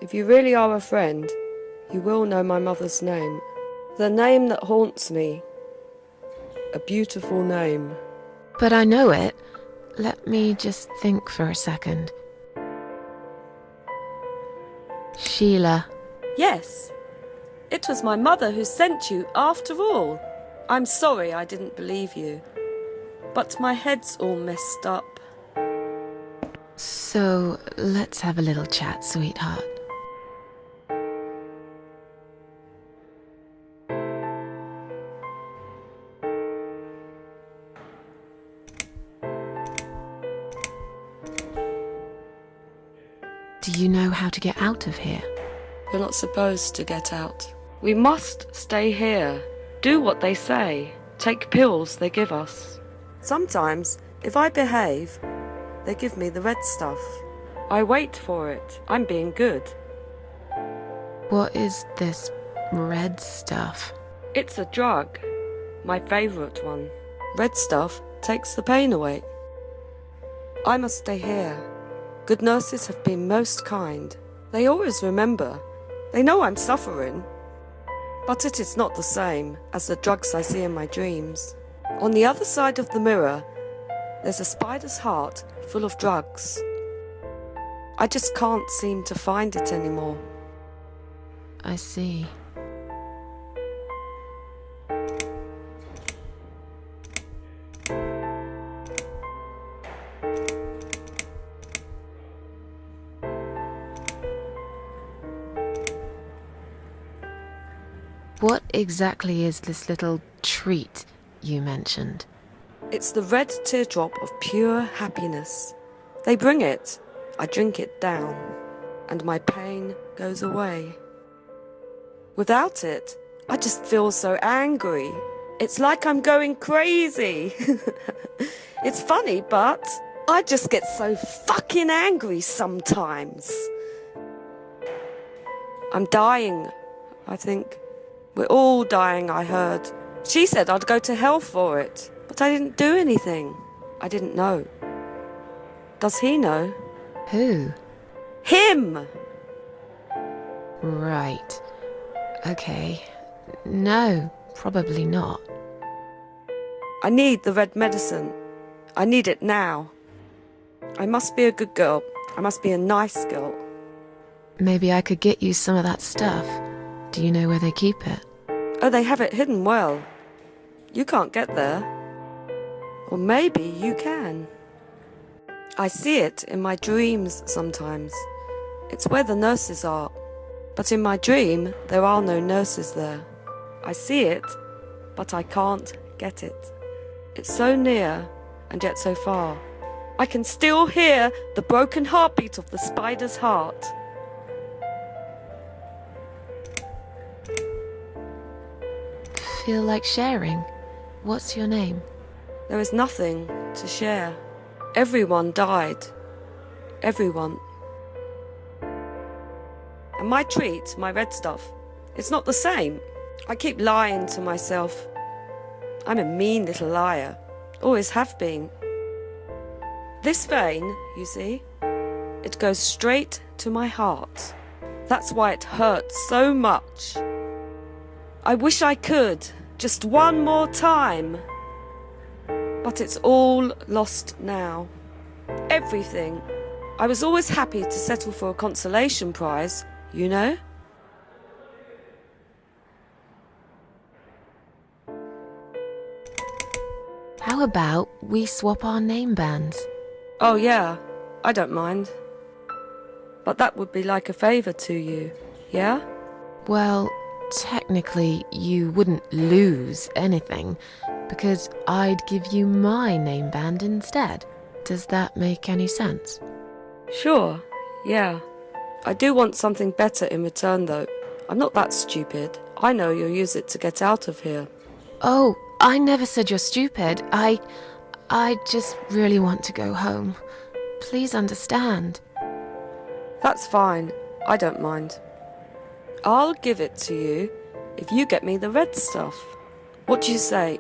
If you really are a friend, you will know my mother's name. The name that haunts me. A beautiful name. But I know it. Let me just think for a second. Sheila. Yes, it was my mother who sent you after all. I'm sorry I didn't believe you, but my head's all messed up. So, let's have a little chat, sweetheart. Do you know how to get out of here? You're not supposed to get out. We must stay here. Do what they say. Take pills they give us. Sometimes, if I behave, they give me the red stuff. I wait for it. I'm being good. What is this red stuff? It's a drug. My favourite one. Red stuff takes the pain away. I must stay here. Good nurses have been most kind. They always remember. They know I'm suffering. But it is not the same as the drugs I see in my dreams. On the other side of the mirror, there's a spider's heart full of drugs. I just can't seem to find it anymore. I see. What exactly is this little treat you mentioned? It's the red teardrop of pure happiness. They bring it, I drink it down, and my pain goes away. Without it, I just feel so angry. It's like I'm going crazy. It's funny, but I just get so fucking angry sometimes. I'm dying, I think. We're all dying, I heard. She said I'd go to hell for it, but I didn't do anything. I didn't know. Does he know? Who? Him! Right. Okay. No, probably not. I need the red medicine. I need it now. I must be a good girl. I must be a nice girl. Maybe I could get you some of that stuff. Do you know where they keep it? Oh, they have it hidden well. You can't get there. Or maybe you can. I see it in my dreams sometimes. It's where the nurses are. But in my dream, there are no nurses there. I see it, but I can't get it. It's so near and yet so far. I can still hear the broken heartbeat of the spider's heart. Feel like sharing? What's your name? There is nothing to share. Everyone died. Everyone. And my treat, my red stuff, it's not the same. I keep lying to myself. I'm a mean little liar. Always have been. This vein, you see, it goes straight to my heart. That's why it hurts so much. I wish I could, just one more time. But it's all lost now. Everything. I was always happy to settle for a consolation prize, you know? How about we swap our name bands? Oh yeah, I don't mind. But that would be like a favour to you, yeah? Well, technically, you wouldn't lose anything, because I'd give you my name band instead. Does that make any sense? Sure, yeah. I do want something better in return though. I'm not that stupid. I know you'll use it to get out of here. Oh, I never said you're stupid. I just really want to go home. Please understand. That's fine. I don't mind. I'll give it to you if you get me the red stuff. What do you say?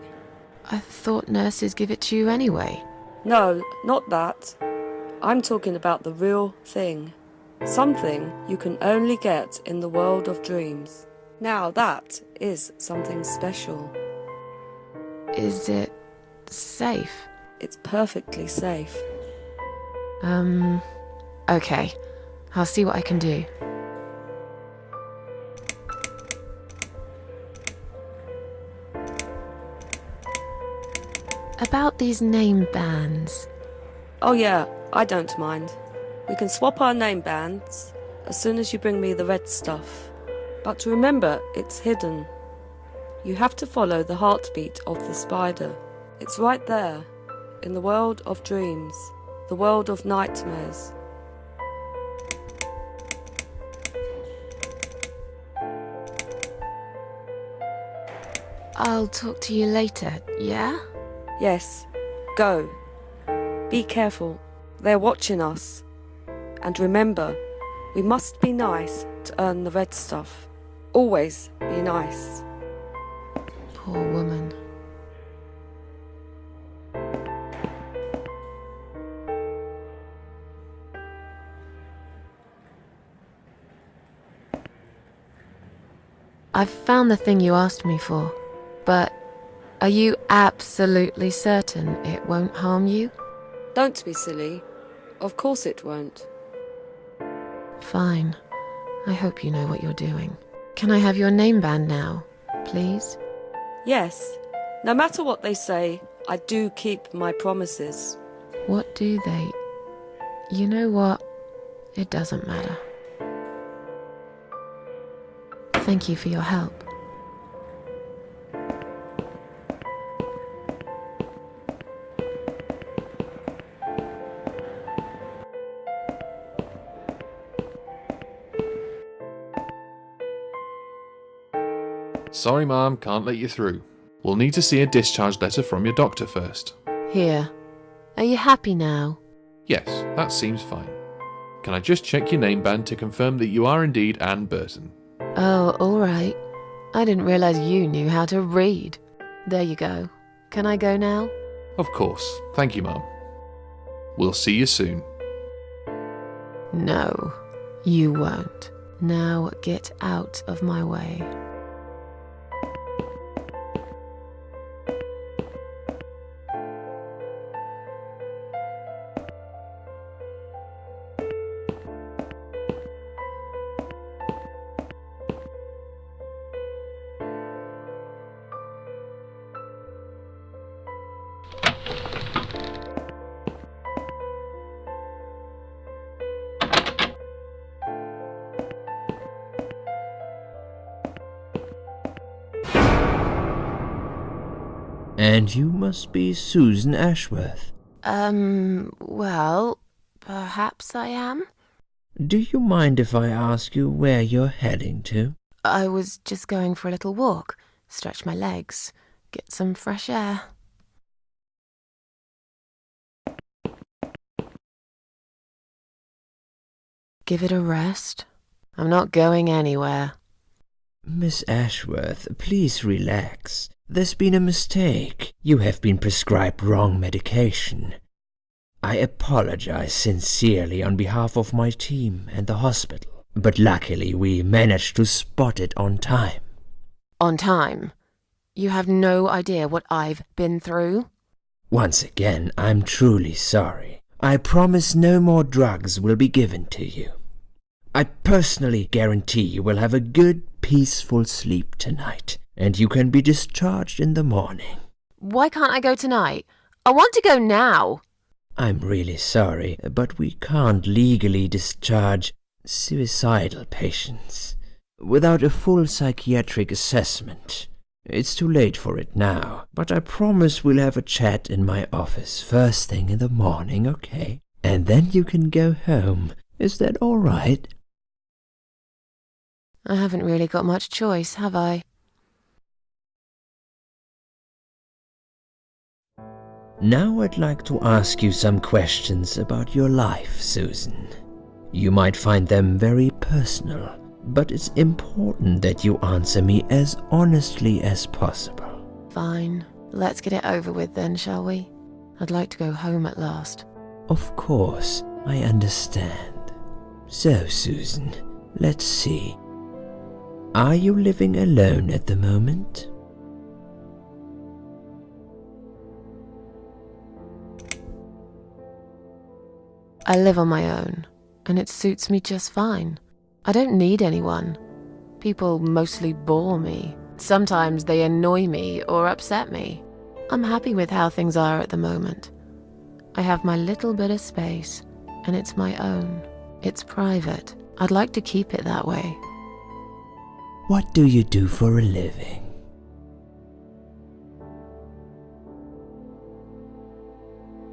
I thought nurses give it to you anyway. No, not that. I'm talking about the real thing. Something you can only get in the world of dreams. Now that is something special. Is it safe? It's perfectly safe. Okay. I'll see what I can do. About these name bands. Oh yeah, I don't mind. We can swap our name bands as soon as you bring me the red stuff. But remember, it's hidden. You have to follow the heartbeat of the spider. It's right there, in the world of dreams, the world of nightmares. I'll talk to you later, yeah? Yes, go. Be careful. They're watching us. And remember, we must be nice to earn the red stuff. Always be nice. Poor woman. I've found the thing you asked me for, but are you absolutely certain it won't harm you? Don't be silly. Of course it won't. Fine. I hope you know what you're doing. Can I have your name band now, please? Yes, no matter what they say, I do keep my promises. What do they? You know what? It doesn't matter. Thank you for your help. Sorry, Ma'am, can't let you through. We'll need to see a discharge letter from your doctor first. Here. Are you happy now? Yes, that seems fine. Can I just check your name band to confirm that you are indeed Anne Burton? Oh, all right. I didn't realize you knew how to read. There you go. Can I go now? Of course. Thank you, Ma'am. We'll see you soon. No, you won't. Now get out of my way. And you must be Susan Ashworth. Well, perhaps I am. Do you mind if I ask you where you're heading to? I was just going for a little walk, stretch my legs, get some fresh air. Give it a rest. I'm not going anywhere. Miss Ashworth, please relax. There's been a mistake. You have been prescribed wrong medication. I apologize sincerely on behalf of my team and the hospital, but luckily we managed to spot it on time. On time? You have no idea what I've been through? Once again, I'm truly sorry. I promise no more drugs will be given to you. I personally guarantee you will have a good, peaceful sleep tonight, and you can be discharged in the morning. Why can't I go tonight? I want to go now. I'm really sorry, but we can't legally discharge suicidal patients without a full psychiatric assessment. It's too late for it now, but I promise we'll have a chat in my office first thing in the morning, okay? And then you can go home. Is that all right? I haven't really got much choice, have I? Now I'd like to ask you some questions about your life, Susan. You might find them very personal, but it's important that you answer me as honestly as possible. Fine. Let's get it over with then, shall we? I'd like to go home at last. Of course, I understand. So, Susan, let's see. Are you living alone at the moment? I live on my own, and it suits me just fine. I don't need anyone. People mostly bore me. Sometimes they annoy me or upset me. I'm happy with how things are at the moment. I have my little bit of space, and it's my own. It's private. I'd like to keep it that way. What do you do for a living?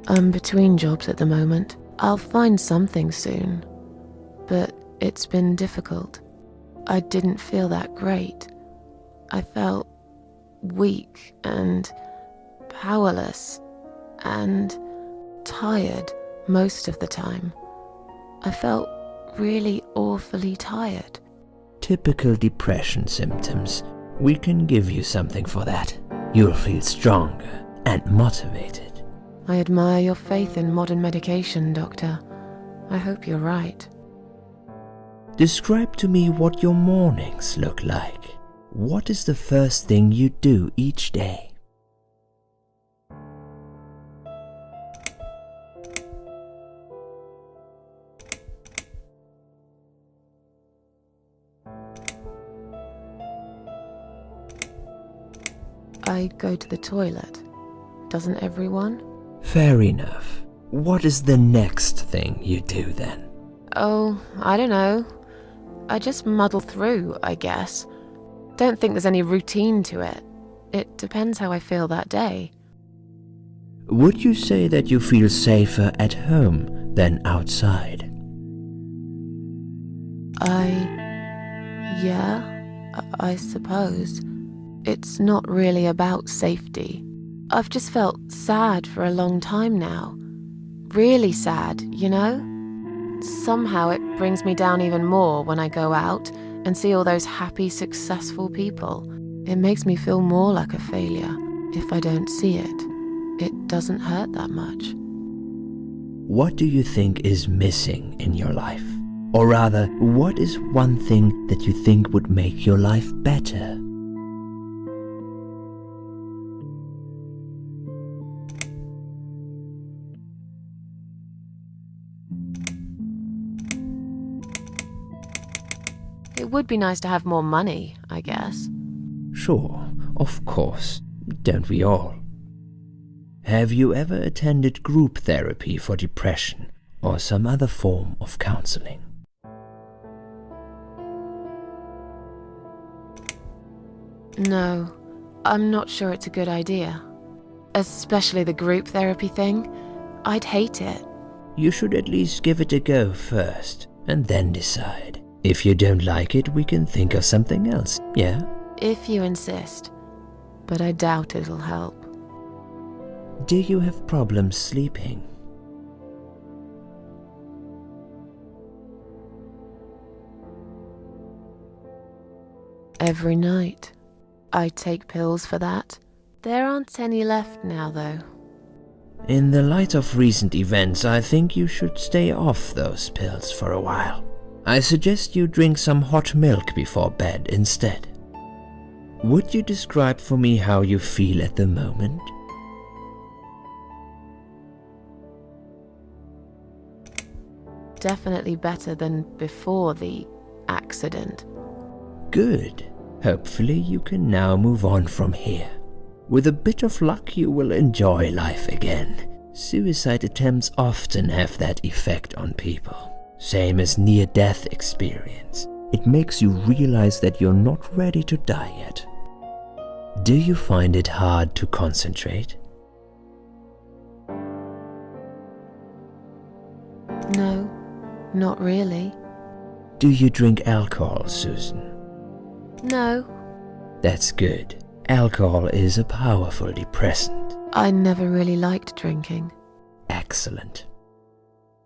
I'm between jobs at the moment. I'll find something soon. But it's been difficult. I didn't feel that great. I felt weak and powerless and tired most of the time. I felt really awfully tired. Typical depression symptoms. We can give you something for that. You'll feel stronger and motivated. I admire your faith in modern medication, Doctor. I hope you're right. Describe to me what your mornings look like. What is the first thing you do each day? I go to the toilet. Doesn't everyone? Fair enough. What is the next thing you do then? Oh, I don't know. I just muddle through, I guess. Don't think there's any routine to it. It depends how I feel that day. Would you say that you feel safer at home than outside? I suppose. It's not really about safety. I've just felt sad for a long time now. Really sad, you know? Somehow it brings me down even more when I go out and see all those happy, successful people. It makes me feel more like a failure. If I don't see it, it doesn't hurt that much. What do you think is missing in your life? Or rather, what is one thing that you think would make your life better? It would be nice to have more money, I guess. Sure, of course. Don't we all? Have you ever attended group therapy for depression or some other form of counseling? No, I'm not sure it's a good idea. Especially the group therapy thing. I'd hate it. You should at least give it a go first, and then decide. If you don't like it, we can think of something else, yeah? If you insist. But I doubt it'll help. Do you have problems sleeping? Every night. I take pills for that. There aren't any left now, though. In the light of recent events, I think you should stay off those pills for a while. I suggest you drink some hot milk before bed instead. Would you describe for me how you feel at the moment? Definitely better than before the accident. Good. Hopefully you can now move on from here. With a bit of luck, you will enjoy life again. Suicide attempts often have that effect on people. Same as near-death experience. It makes you realize that you're not ready to die yet. Do you find it hard to concentrate? No, not really. Do you drink alcohol, Susan? No, That's good. Alcohol is a powerful depressant. I never really liked drinking. Excellent.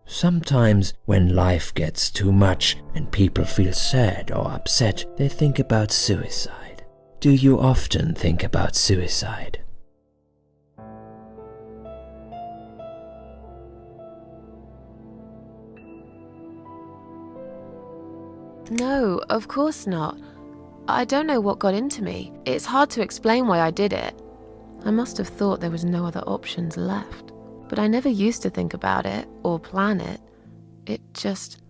Sometimes when life gets too much and people feel sad or upset, they think about suicide. Do you often think about suicide? No, of course not. I don't know what got into me. It's hard to explain why I did it. I must have thought there was no other options left. But I never used to think about it or plan it. It just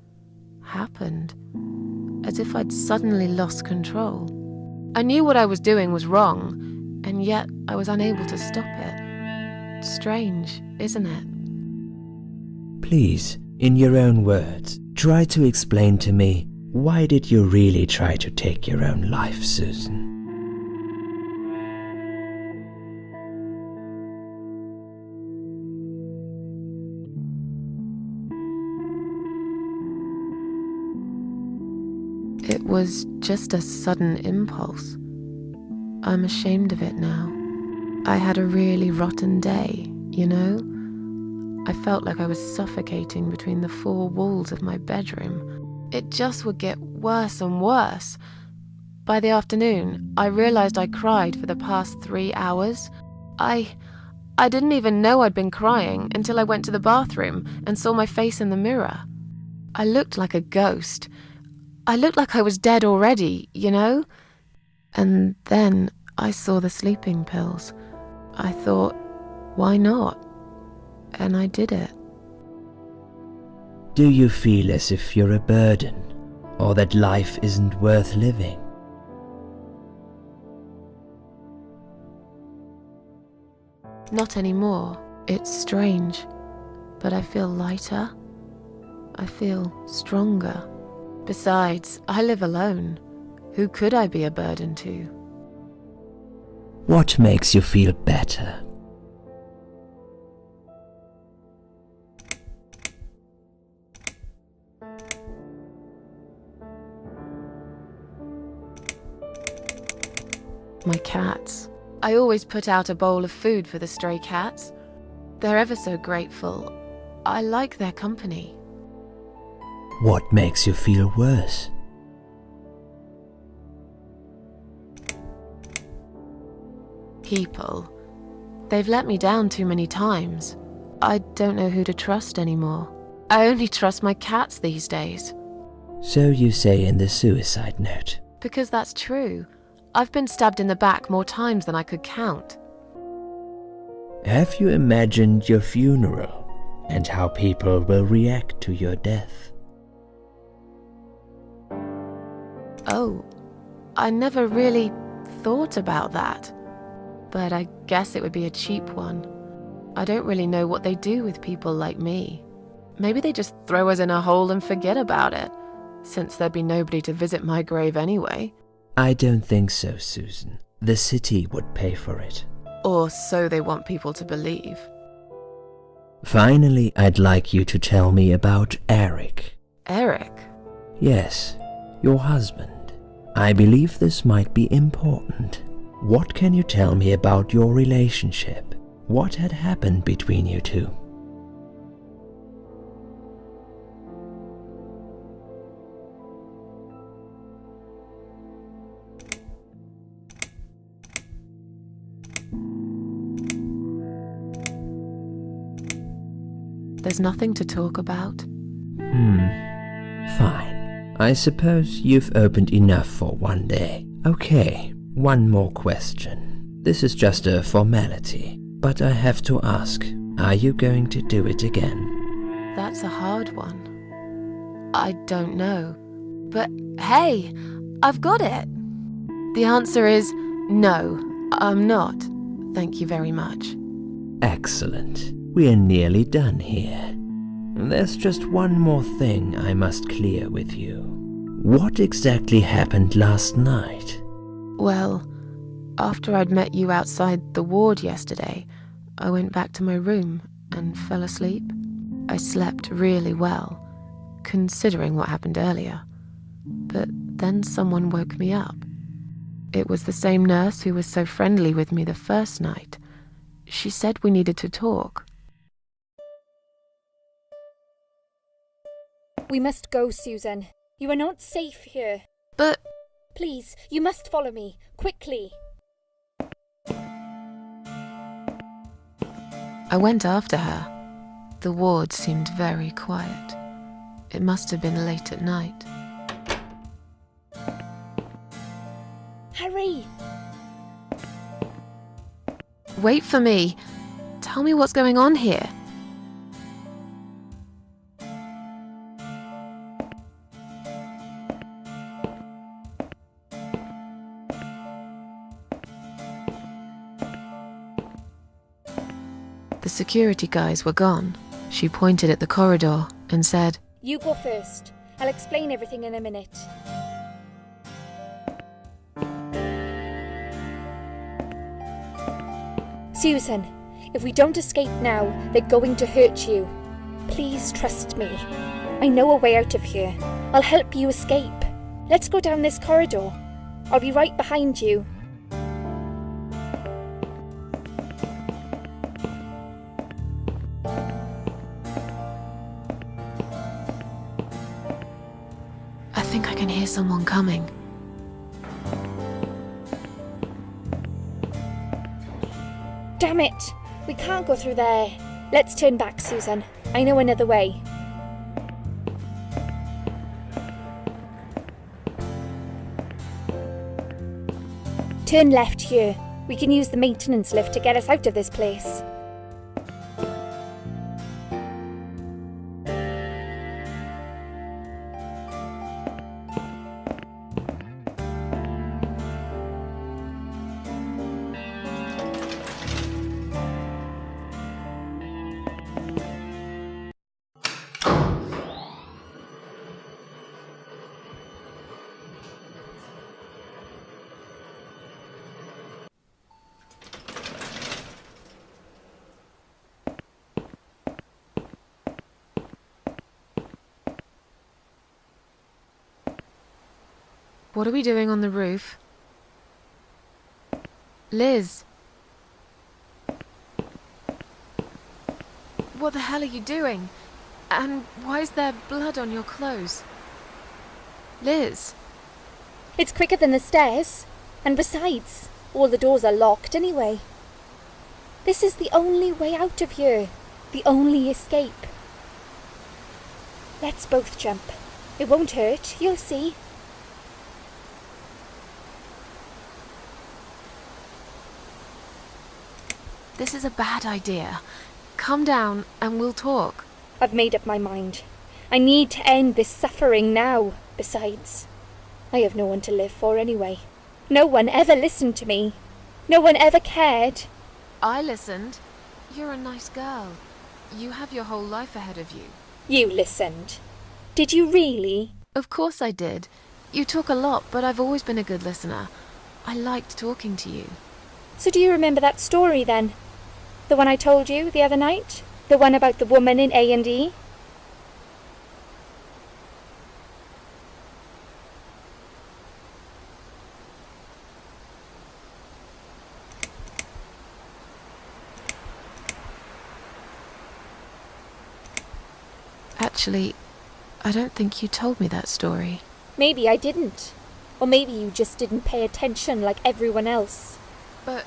happened. As if I'd suddenly lost control. I knew what I was doing was wrong, and yet I was unable to stop it. Strange, isn't it? Please, in your own words, try to explain to me, why did you really try to take your own life, Susan? It was just a sudden impulse. I'm ashamed of it now. I had a really rotten day, you know? I felt like I was suffocating between the four walls of my bedroom. It just would get worse and worse. By the afternoon, I realized I cried for the past 3 hours. I didn't even know I'd been crying until I went to the bathroom and saw my face in the mirror. I looked like a ghost. I looked like I was dead already, you know? And then I saw the sleeping pills. I thought, why not? And I did it. Do you feel as if you're a burden, or that life isn't worth living? Not anymore. It's strange. But I feel lighter. I feel stronger. Besides, I live alone. Who could I be a burden to? What makes you feel better? My cats. I always put out a bowl of food for the stray cats. They're ever so grateful. I like their company. What makes you feel worse? People. They've let me down too many times. I don't know who to trust anymore. I only trust my cats these days. So you say in the suicide note. Because that's true. I've been stabbed in the back more times than I could count. Have you imagined your funeral and how people will react to your death? Oh, I never really thought about that. But I guess it would be a cheap one. I don't really know what they do with people like me. Maybe they just throw us in a hole and forget about it, since there'd be nobody to visit my grave anyway. I don't think so, Susan. The city would pay for it. Or so they want people to believe. Finally, I'd like you to tell me about Eric. Eric? Yes, your husband. I believe this might be important. What can you tell me about your relationship? What had happened between you two? There's nothing to talk about. Fine. I suppose you've opened enough for one day. Okay, one more question. This is just a formality, but I have to ask, are you going to do it again? That's a hard one. I don't know. But hey, I've got it. The answer is no, I'm not. Thank you very much. Excellent. We're nearly done here. There's just one more thing I must clear with you. What exactly happened last night? Well, after I'd met you outside the ward yesterday, I went back to my room and fell asleep. I slept really well, considering what happened earlier. But then someone woke me up. It was the same nurse who was so friendly with me the first night. She said we needed to talk. We must go, Susan. You are not safe here. But... Please, you must follow me, quickly. I went after her. The ward seemed very quiet. It must have been late at night. Hurry! Wait for me. Tell me what's going on here. The security guys were gone. She pointed at the corridor and said, You go first. I'll explain everything in a minute. Susan, if we don't escape now, they're going to hurt you. Please trust me. I know a way out of here. I'll help you escape. Let's go down this corridor. I'll be right behind you. I think I can hear someone coming. Damn it! We can't go through there. Let's turn back, Susan. I know another way. Turn left here. We can use the maintenance lift to get us out of this place. What are we doing on the roof? Liz! What the hell are you doing? And why is there blood on your clothes? Liz! It's quicker than the stairs. And besides, all the doors are locked anyway. This is the only way out of here. The only escape. Let's both jump. It won't hurt, you'll see. This is a bad idea. Come down and we'll talk. I've made up my mind. I need to end this suffering now. Besides, I have no one to live for anyway. No one ever listened to me. No one ever cared. I listened. You're a nice girl. You have your whole life ahead of you. You listened. Did you really? Of course I did. You talk a lot, but I've always been a good listener. I liked talking to you. So do you remember that story then? The one I told you the other night? The one about the woman in A&E? Actually, I don't think you told me that story. Maybe I didn't. Or maybe you just didn't pay attention like everyone else. But,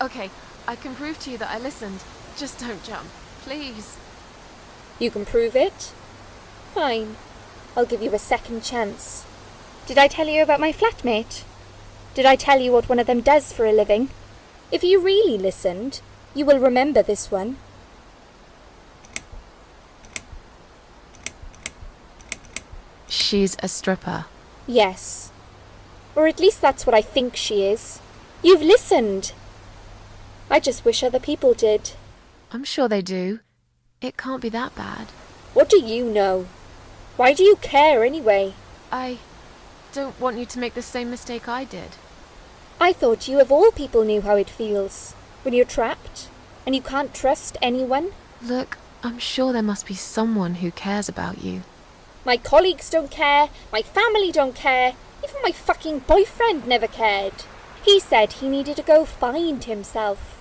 okay, I can prove to you that I listened. Just don't jump, please. You can prove it? Fine. I'll give you a second chance. Did I tell you about my flatmate? Did I tell you what one of them does for a living? If you really listened, you will remember this one. She's a stripper. Yes. Or at least that's what I think she is. You've listened. I just wish other people did. I'm sure they do. It can't be that bad. What do you know? Why do you care anyway? I don't want you to make the same mistake I did. I thought you of all people knew how it feels. When you're trapped, and you can't trust anyone. Look, I'm sure there must be someone who cares about you. My colleagues don't care, my family don't care, even my fucking boyfriend never cared. He said he needed to go find himself.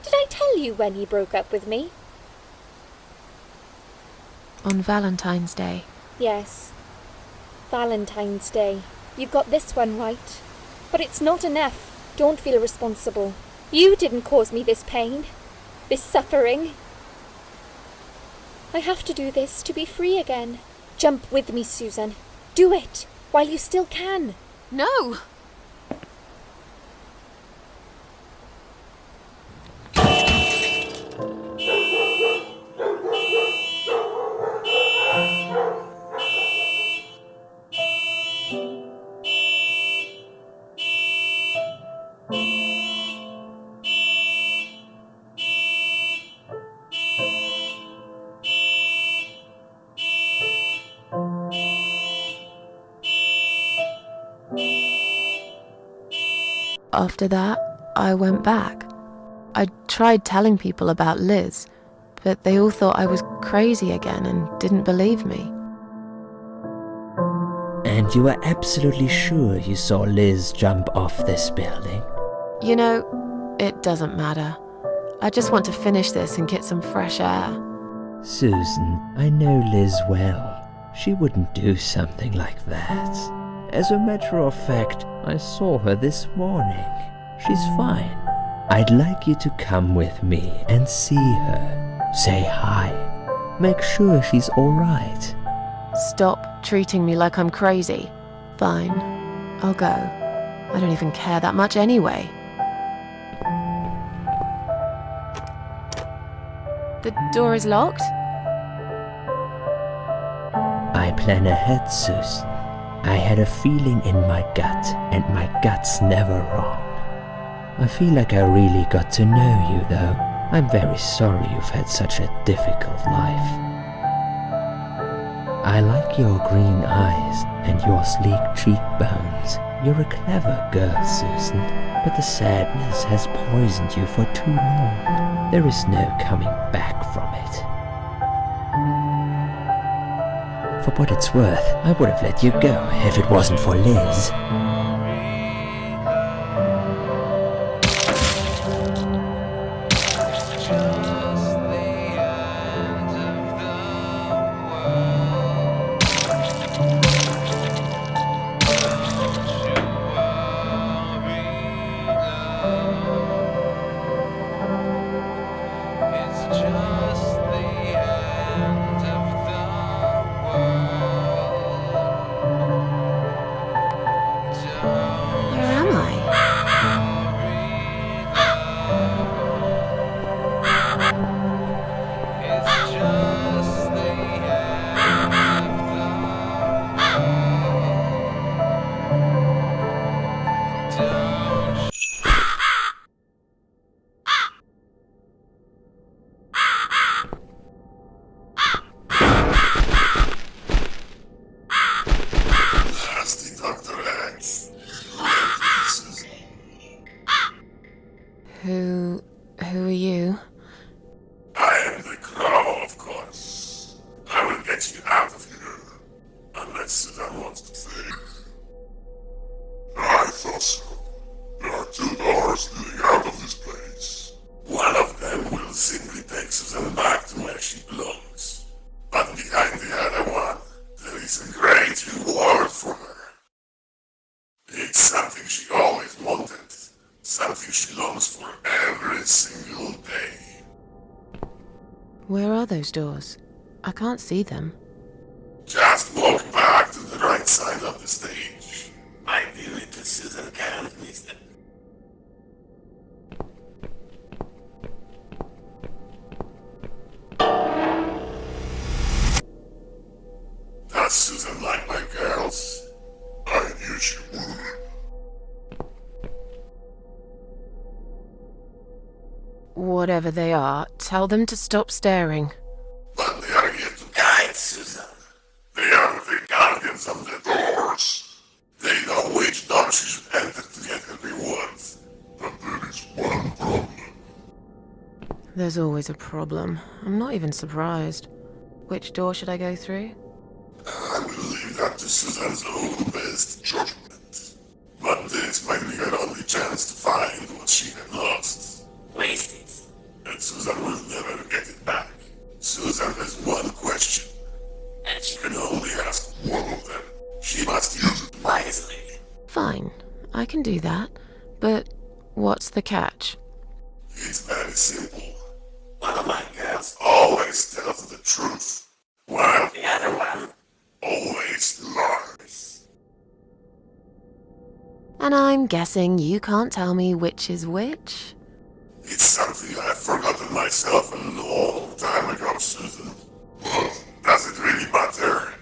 Did I tell you when he broke up with me? On Valentine's Day. Yes. Valentine's Day. You've got this one right. But it's not enough. Don't feel responsible. You didn't cause me this pain. This suffering. I have to do this to be free again. Jump with me, Susan. Do it, while you still can. No! After that, I went back. I tried telling people about Liz, but they all thought I was crazy again and didn't believe me. And you are absolutely sure you saw Liz jump off this building? You know, it doesn't matter. I just want to finish this and get some fresh air. Susan, I know Liz well. She wouldn't do something like that. As a matter of fact, I saw her this morning. She's fine. I'd like you to come with me and see her. Say hi. Make sure she's all right. Stop treating me like I'm crazy. Fine, I'll go. I don't even care that much anyway. The door is locked? I plan ahead, Susan. I had a feeling in my gut, and my gut's never wrong. I feel like I really got to know you, though. I'm very sorry you've had such a difficult life. I like your green eyes and your sleek cheekbones. You're a clever girl, Susan, but the sadness has poisoned you for too long. There is no coming back from it. For what it's worth, I would have let you go if it wasn't for Liz. Where am I? Nasty Dr. X. Who are you? I am the Crow, of course. I will get you out of here. Unless Susan wants to stay. I thought so. There are two doors leading out of this place. One of them will simply take Susan back to where she belongs. But behind the other one, there is a great reward for her. It's something she always wanted. Something she longs for every single day. Where are those doors? I can't see them. Just walk back to the right side of the stage. Ideally, the Susan can't miss them. Does Susan like my girls? I knew she would. Whatever they are, tell them to stop staring. But they are here to guide Susan. They are the guardians of the doors. They know which door she should enter to get her rewards. But there is one problem. There's always a problem. I'm not even surprised. Which door should I go through? I will leave that to Susan's own best judgment. But this might be her only chance to find what she had lost. Waste it. And Susan will never get it back. Susan has one question. And she can only ask one of them. She must use it wisely. Fine, I can do that. But what's the catch? It's very simple. One of my girls always tells the truth, while the other one always lies. And I'm guessing you can't tell me which is which? It's something I've forgotten myself a long time ago, Susan. But does it really matter?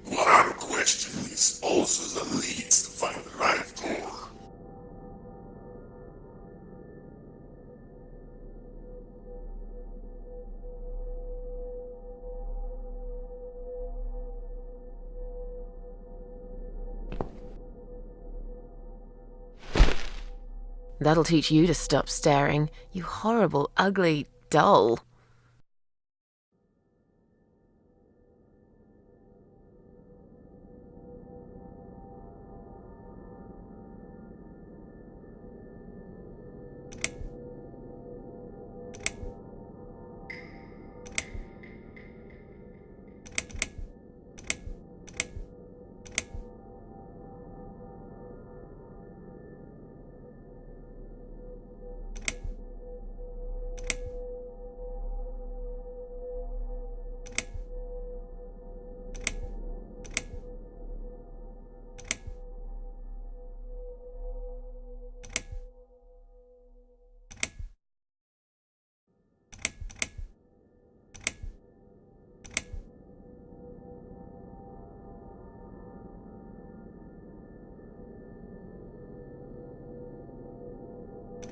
One question is all Susan needs to find the right door. That'll teach you to stop staring, you horrible, ugly doll.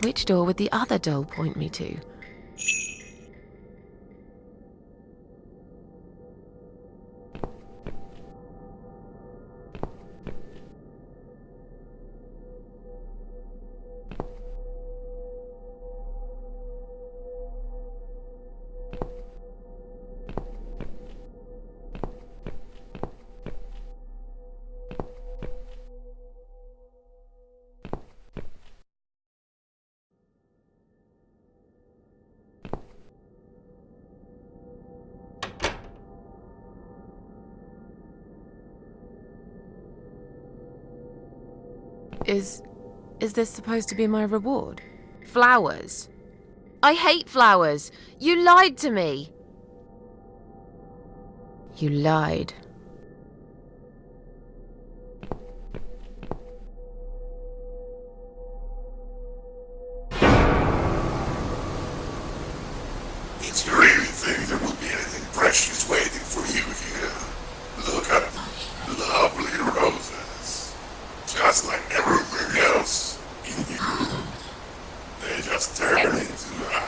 Which door would the other doll point me to? Is this supposed to be my reward? Flowers? I hate flowers! You lied to me! You lied. Did you really think there will be anything precious waiting for you here? Look at the lovely roses. Just like everything else in you. They just turn into ash.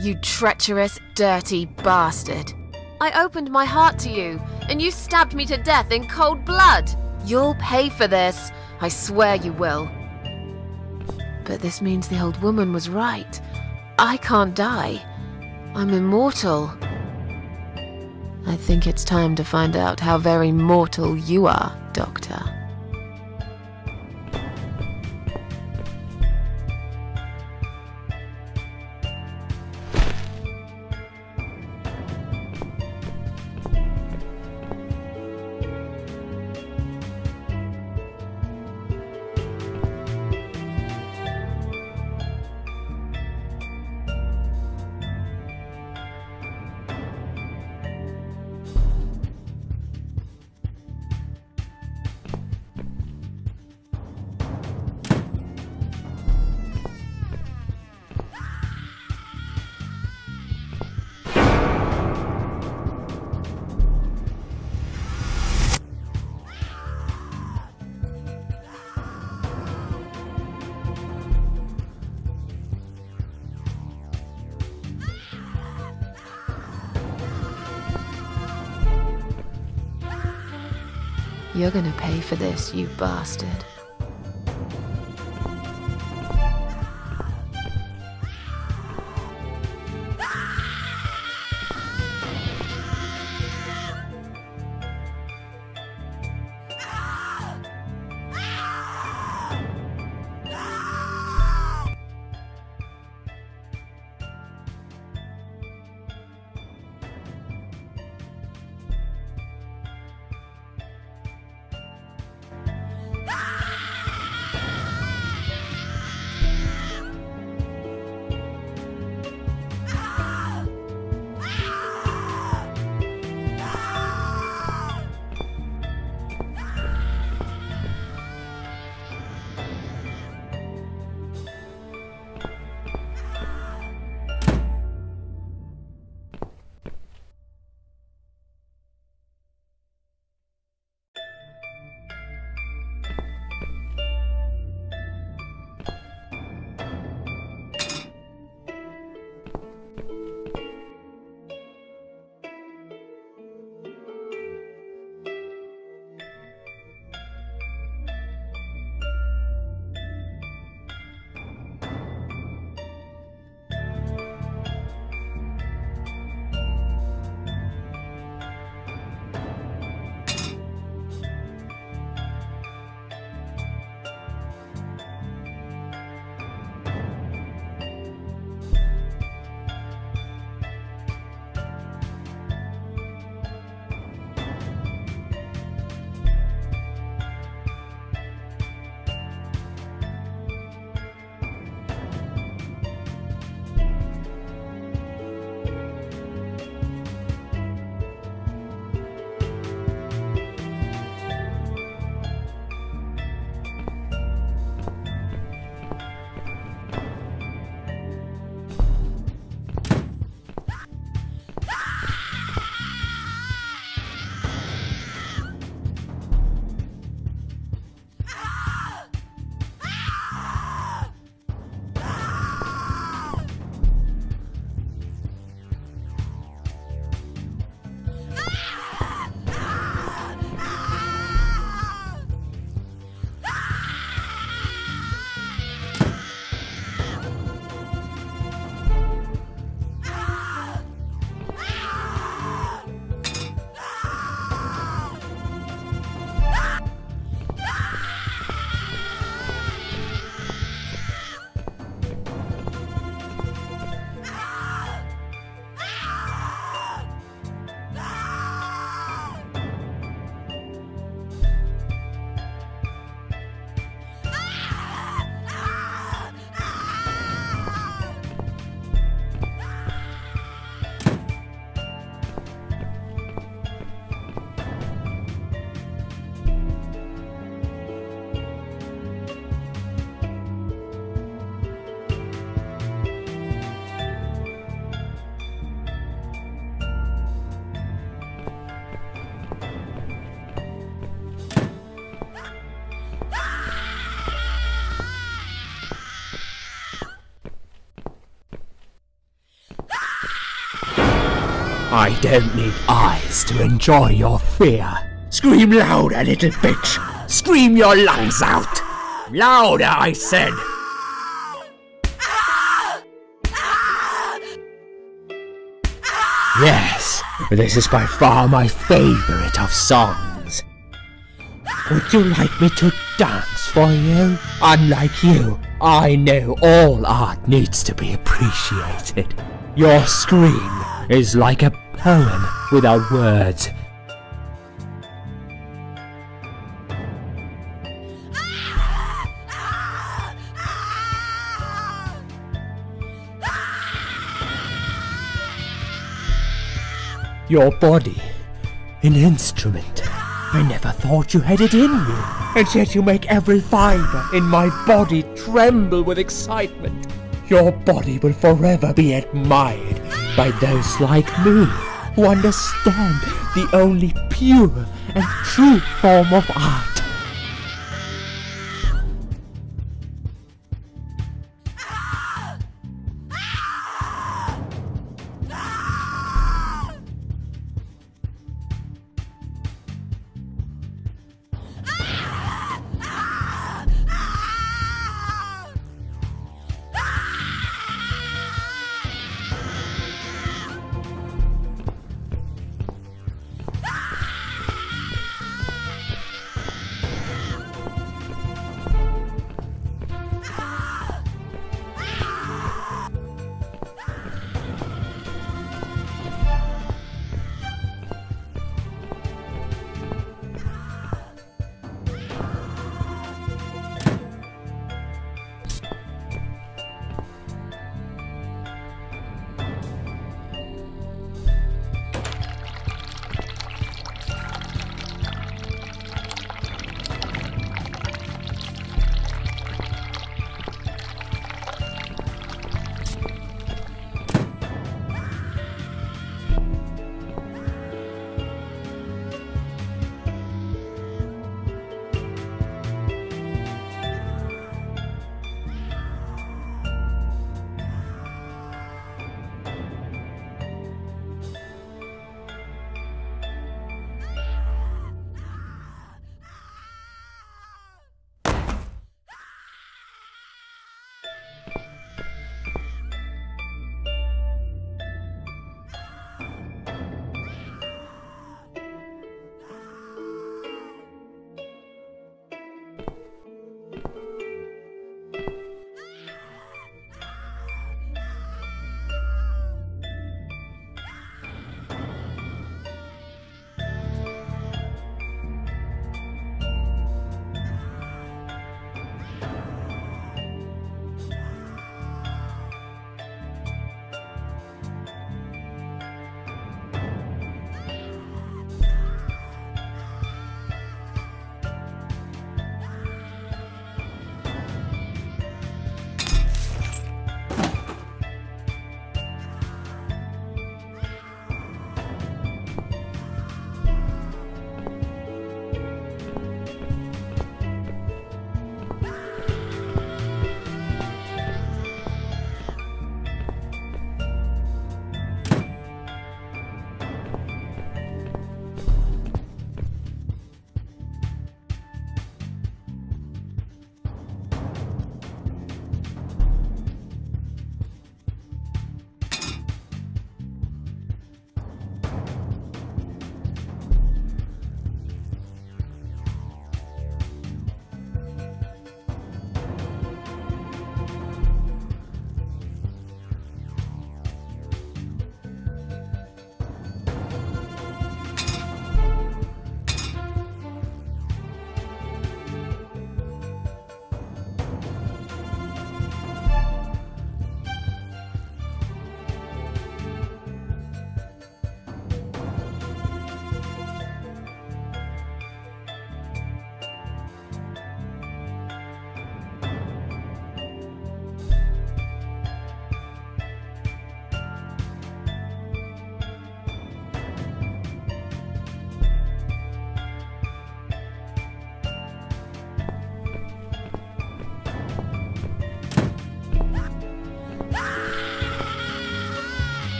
You treacherous, dirty bastard. I opened my heart to you, and you stabbed me to death in cold blood. You'll pay for this. I swear you will. But this means the old woman was right. I can't die. I'm immortal. I think it's time to find out how very mortal you are, Doctor. You're gonna pay for this, you bastard. I don't need eyes to enjoy your fear. Scream louder, little bitch! Scream your lungs out! Louder, I said! Yes, this is by far my favorite of songs. Would you like me to dance for you? Unlike you, I know all art needs to be appreciated. Your scream is like a poem without words. Your body, an instrument. I never thought you had it in you, and yet you make every fibre in my body tremble with excitement. Your body will forever be admired by those like me who understand the only pure and true form of art.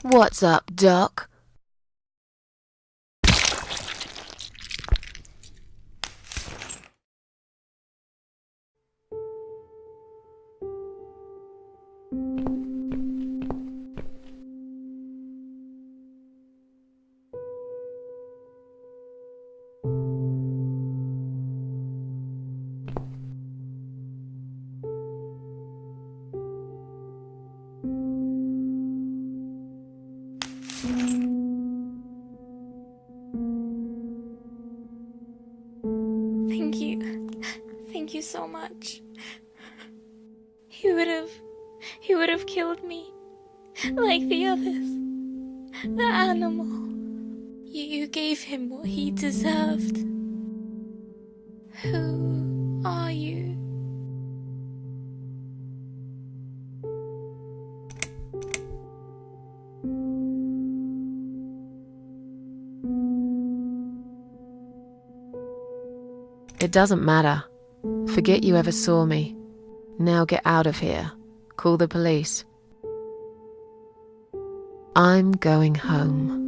What's up, Doc? Thank you. Thank you so much. He would have killed me. Like the others. The animal. You gave him what he deserved. Who are you? It doesn't matter. Forget you ever saw me. Now get out of here. Call the police. I'm going home.